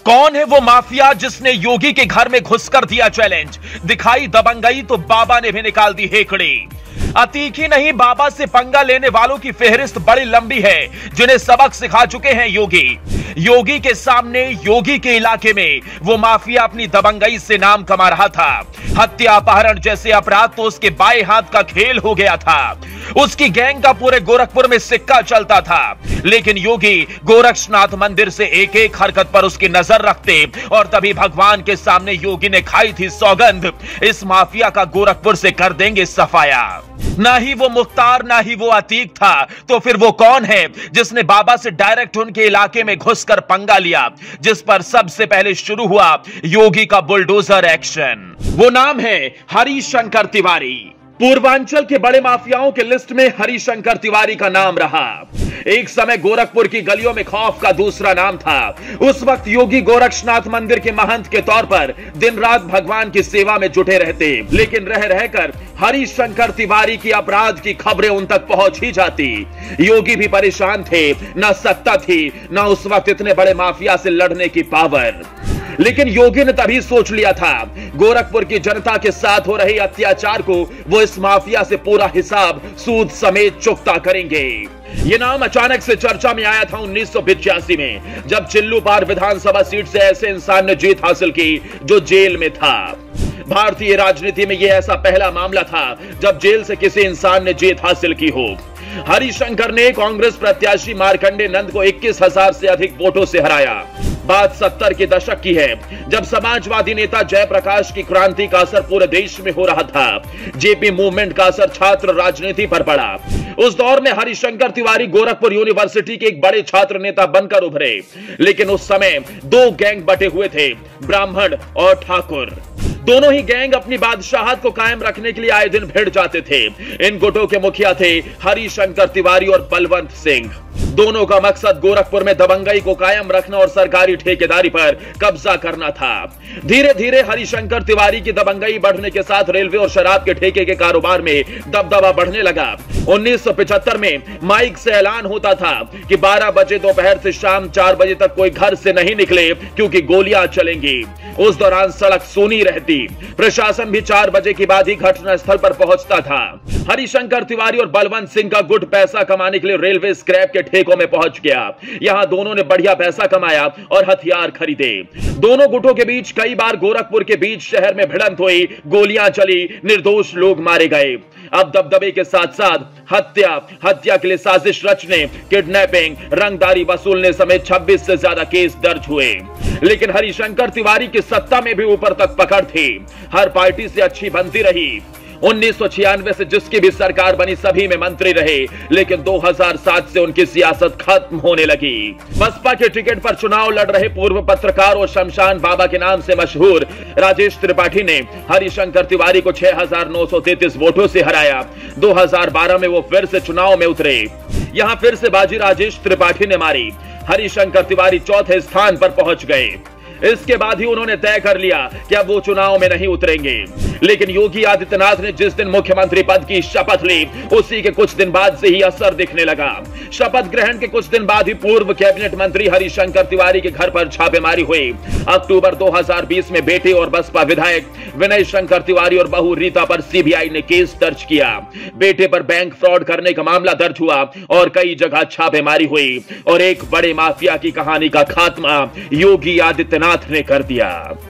कौन है वो माफिया जिसने योगी के घर में घुसकर दिया चैलेंज? दिखाई दबंगई तो बाबा ने भी निकाल दी हेकड़ी। अतीक ही नहीं, बाबा से पंगा लेने वालों की फेहरिस्त बड़ी लंबी है, जिन्हें सबक सिखा चुके हैं योगी। योगी के सामने, योगी के इलाके में वो माफिया अपनी दबंगई से नाम कमा रहा था। हत्या, अपहरण जैसे अपराध तो उसके बाएं हाथ का खेल हो गया था। उसकी गैंग का पूरे गोरखपुर में सिक्का चलता था। लेकिन योगी गोरक्षनाथ मंदिर से एक एक हरकत पर उसकी नजर रखते, और तभी भगवान के सामने योगी ने खाई थी सौगंध, इस माफिया का गोरखपुर से कर देंगे सफाया। ना ही वो मुख्तार, ना ही वो अतीक था, तो फिर वो कौन है जिसने बाबा से डायरेक्ट उनके इलाके में घुसकर पंगा लिया, जिस पर सबसे पहले शुरू हुआ योगी का बुलडोजर एक्शन? वो नाम है हरिशंकर तिवारी। पूर्वांचल के बड़े माफियाओं के लिस्ट में हरिशंकर तिवारी का नाम रहा। एक समय गोरखपुर की गलियों में खौफ का दूसरा नाम था। उस वक्त योगी गोरक्षनाथ मंदिर के महंत के तौर पर दिन रात भगवान की सेवा में जुटे रहते, लेकिन रह रहकर हरिशंकर तिवारी की अपराध की खबरें उन तक पहुंच ही जाती। योगी भी परेशान थे, न सत्ता थी, न उस वक्त इतने बड़े माफिया से लड़ने की पावर। लेकिन योगी ने तभी सोच लिया था, गोरखपुर की जनता के साथ हो रहे अत्याचार को वो इस माफिया से पूरा हिसाब सूद समेत चुकता करेंगे। ये नाम अचानक से चर्चा में आया था 1985 में, जब चिल्लू पार विधानसभा सीट से ऐसे इंसान ने जीत हासिल की जो जेल में था। भारतीय राजनीति में यह ऐसा पहला मामला था जब जेल से किसी इंसान ने जीत हासिल की हो। हरिशंकर ने कांग्रेस प्रत्याशी मार्कंडे नंद को 21,000 से अधिक वोटों से हराया। बात 70 के दशक की है, जब समाजवादी नेता जयप्रकाश की क्रांति का असर पूरे देश में हो रहा था। जेपी मूवमेंट का असर छात्र राजनीति पर पड़ा। उस दौर में हरिशंकर तिवारी गोरखपुर यूनिवर्सिटी के एक बड़े छात्र नेता बनकर उभरे। लेकिन उस समय दो गैंग बटे हुए थे, ब्राह्मण और ठाकुर। दोनों ही गैंग अपनी बादशाहत को कायम रखने के लिए आए दिन भिड़ जाते थे। इन गुटों के मुखिया थे हरिशंकर तिवारी और बलवंत सिंह। दोनों का मकसद गोरखपुर में दबंगई को कायम रखना और सरकारी ठेकेदारी पर कब्जा करना था। धीरे धीरे हरिशंकर तिवारी की दबंगई बढ़ने के साथ रेलवे और शराब के ठेके के कारोबार में दबदबा बढ़ने लगा। 1975 में माइक से ऐलान होता था कि 12 बजे दोपहर से शाम 4 बजे तक कोई घर से नहीं निकले, क्योंकि गोलियां चलेंगी। उस दौरान सड़क सूनी रहती। प्रशासन भी 4 बजे के बाद ही घटना स्थल पर पहुंचता था। हरिशंकर तिवारी और बलवंत सिंह का गुट पैसा कमाने के लिए रेलवे स्क्रैप के ठेकों में पहुंच गया। यहां दोनों ने बढ़िया पैसा कमाया और हथियार खरीदे। दोनों गुटों के बीच कई बार गोरखपुर के बीच शहर में भिड़ंत हुई, गोलियां चली, निर्दोष लोग मारे गए। अब दबदबे के साथ साथ हत्या के लिए साजिश रचने, किडनैपिंग, रंगदारी वसूलने समेत 26 से ज्यादा केस दर्ज हुए। लेकिन हरिशंकर तिवारी की सत्ता में भी ऊपर तक पकड़ थी। हर पार्टी से अच्छी बनती रही। 1996 से जिसकी भी सरकार बनी सभी में मंत्री रहे, लेकिन 2007 से उनकी सियासत खत्म होने लगी। बसपा के टिकट पर चुनाव लड़ रहे पूर्व पत्रकार और शमशान बाबा के नाम से मशहूर राजेश त्रिपाठी ने हरिशंकर तिवारी को 6,933 वोटों से हराया। 2012 में वो फिर से चुनाव में उतरे। यहां फिर से बाजी राजेश त्रिपाठी ने मारी। हरिशंकर तिवारी चौथे स्थान पर पहुंच गए। इसके बाद ही उन्होंने तय कर लिया कि अब वो चुनाव में नहीं उतरेंगे। लेकिन योगी आदित्यनाथ ने जिस दिन मुख्यमंत्री पद की शपथ ली, उसी के कुछ दिन बाद से ही असर दिखने लगा। शपथ ग्रहण के कुछ दिन बाद ही पूर्व कैबिनेट मंत्री हरिशंकर तिवारी के घर पर छापेमारी हुई। अक्टूबर 2020 में बेटे और बसपा विधायक विनय शंकर तिवारी और बहू रीता पर सीबीआई ने केस दर्ज किया। बेटे पर बैंक फ्रॉड करने का मामला दर्ज हुआ और कई जगह छापेमारी हुई, और एक बड़े माफिया की कहानी का खात्मा योगी आदित्यनाथ ने कर दिया।